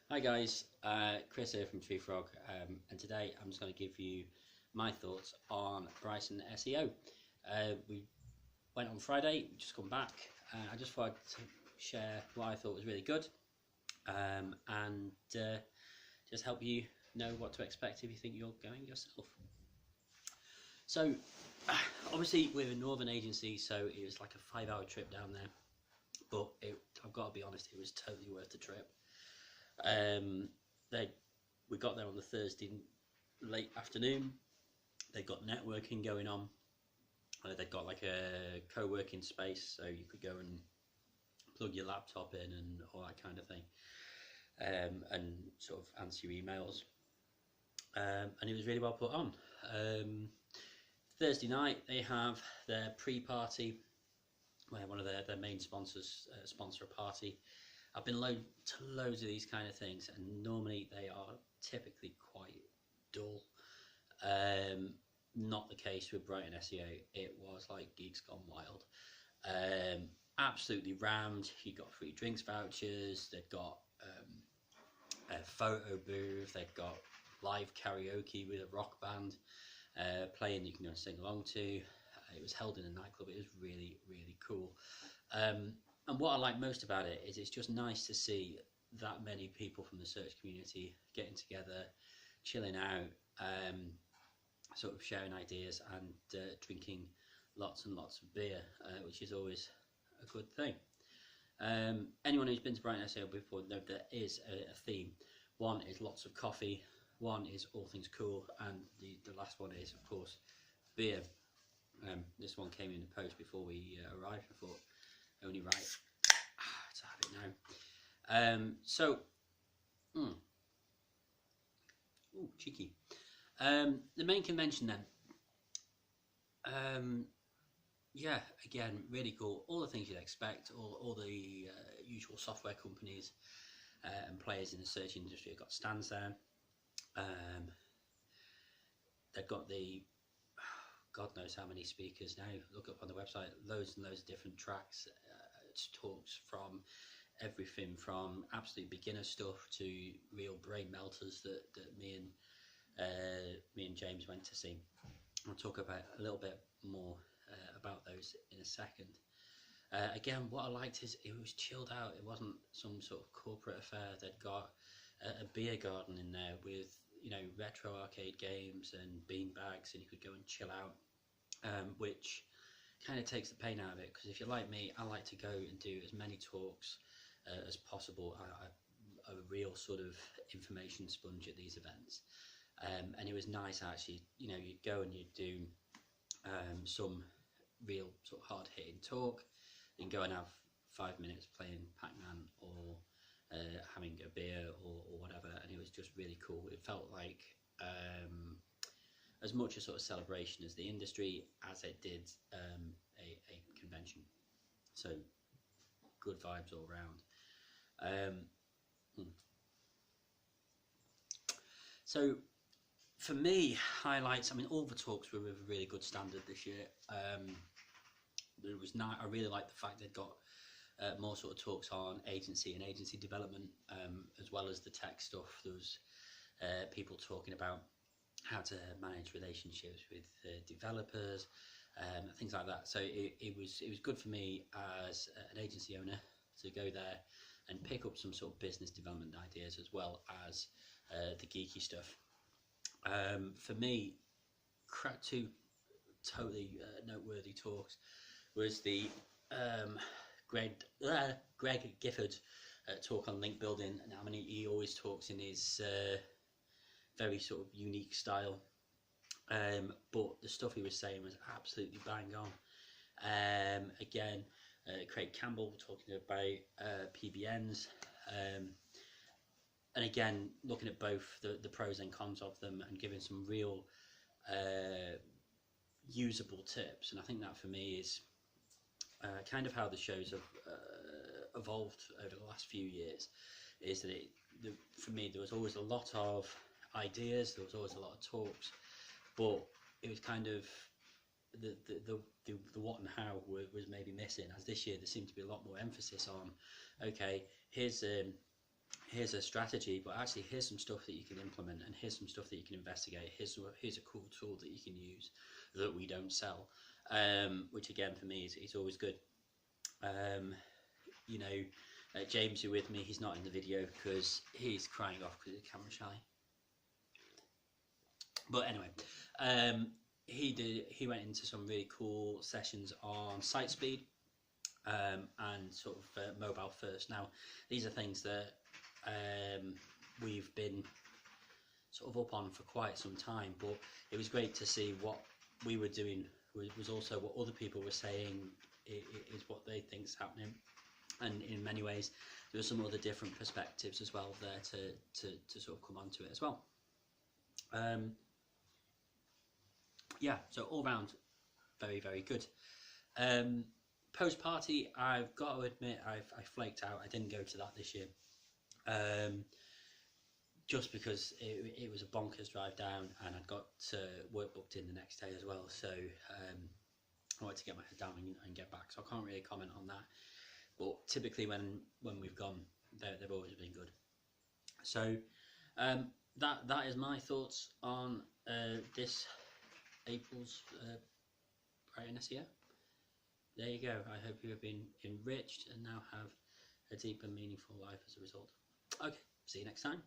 Hi guys, Chris here from Tree Frog, and today I'm just going to give you my thoughts on Brighton SEO. We went on Friday, we just come back. I just thought I'd share what I thought was really good, and just help you know what to expect if you think you're going yourself. So obviously we're a northern agency, so it was like a 5-hour trip down there, but I've got to be honest, it was totally worth the trip. We got there on the Thursday late afternoon. They got networking going on. They've got like a co-working space, so you could go and plug your laptop in and all that kind of thing, and sort of answer your emails. And it was really well put on. Thursday night they have their pre-party where one of their main sponsors sponsor a party. I've been to loads of these kind of things, and normally they are typically quite dull. Not the case with Brighton SEO. It was like geeks gone wild. Absolutely rammed. You got free drinks vouchers. They've got a photo booth. They've got live karaoke with a rock band playing. You can go and sing along to. It was held in a nightclub. It was really, really cool. And what I like most about it is it's just nice to see that many people from the search community getting together, chilling out, sort of sharing ideas and drinking lots and lots of beer, which is always a good thing. Anyone who's been to Brighton SEO before knows there is a theme. One is lots of coffee, one is all things cool, and the last one is, of course, beer. This one came in the post before we arrived. I thought, only right to have it now. Ooh, cheeky. The main convention then. Yeah, again, really cool. All the things you'd expect. All the usual software companies and players in the search industry have got stands there. They've got God knows how many speakers now. Look up on the website, loads and loads of different tracks, talks from everything from absolute beginner stuff to real brain melters that me and James went to see. I'll talk about a little bit more about those in a second. Again, what I liked is it was chilled out. It wasn't some sort of corporate affair. They'd got a beer garden in there with, you know, retro arcade games and bean bags, and you could go and chill out, which kind of takes the pain out of it, because if you're like me, I like to go and do as many talks as possible. I'm a real sort of information sponge at these events, and it was nice actually, you know, you'd go and you'd do some real sort of hard hitting talk, and go and have 5 minutes playing Pac-Man or having a beer or whatever, and it was just really cool. It felt like as much a sort of celebration as the industry as it did a convention. So good vibes all around. So for me, highlights, I mean, all the talks were of a really good standard this year. It was nice. I really liked the fact they'd got more sort of talks on agency and agency development, as well as the tech stuff. There was people talking about how to manage relationships with developers, things like that. So it was good for me as an agency owner to go there and pick up some sort of business development ideas, as well as the geeky stuff. For me, two totally noteworthy talks was the Greg Gifford talk on link building. And I mean, he always talks in his very sort of unique style, but the stuff he was saying was absolutely bang on. Again, Craig Campbell talking about PBNs, and again looking at both the pros and cons of them and giving some real usable tips. And I think that for me is kind of how the shows have evolved over the last few years, is that for me there was always a lot of ideas, there was always a lot of talks, but it was kind of the what and how was maybe missing. As this year there seemed to be a lot more emphasis on, okay, here's here's a strategy, but actually here's some stuff that you can implement, and here's some stuff that you can investigate. Here's a cool tool that you can use that we don't sell, which again for me is always good. You know, James, you're with me. He's not in the video because he's crying off because he's camera shy. But anyway, he went into some really cool sessions on site speed and sort of mobile first. Now, these are things that we've been sort of up on for quite some time, but it was great to see what we were doing was also what other people were saying is what they think's happening, and in many ways there were some other different perspectives as well there to sort of come onto it as well. Yeah, so all round very, very good. Post party, I've got to admit I flaked out. I didn't go to that this year, just because it was a bonkers drive down, and I'd got work booked in the next day as well, so I wanted to get my head down and get back, so I can't really comment on that. But typically when we've gone, they've always been good. So that is my thoughts on this April's Brighton SEO. There you go. I hope you have been enriched and now have a deep and meaningful life as a result. Okay, see you next time.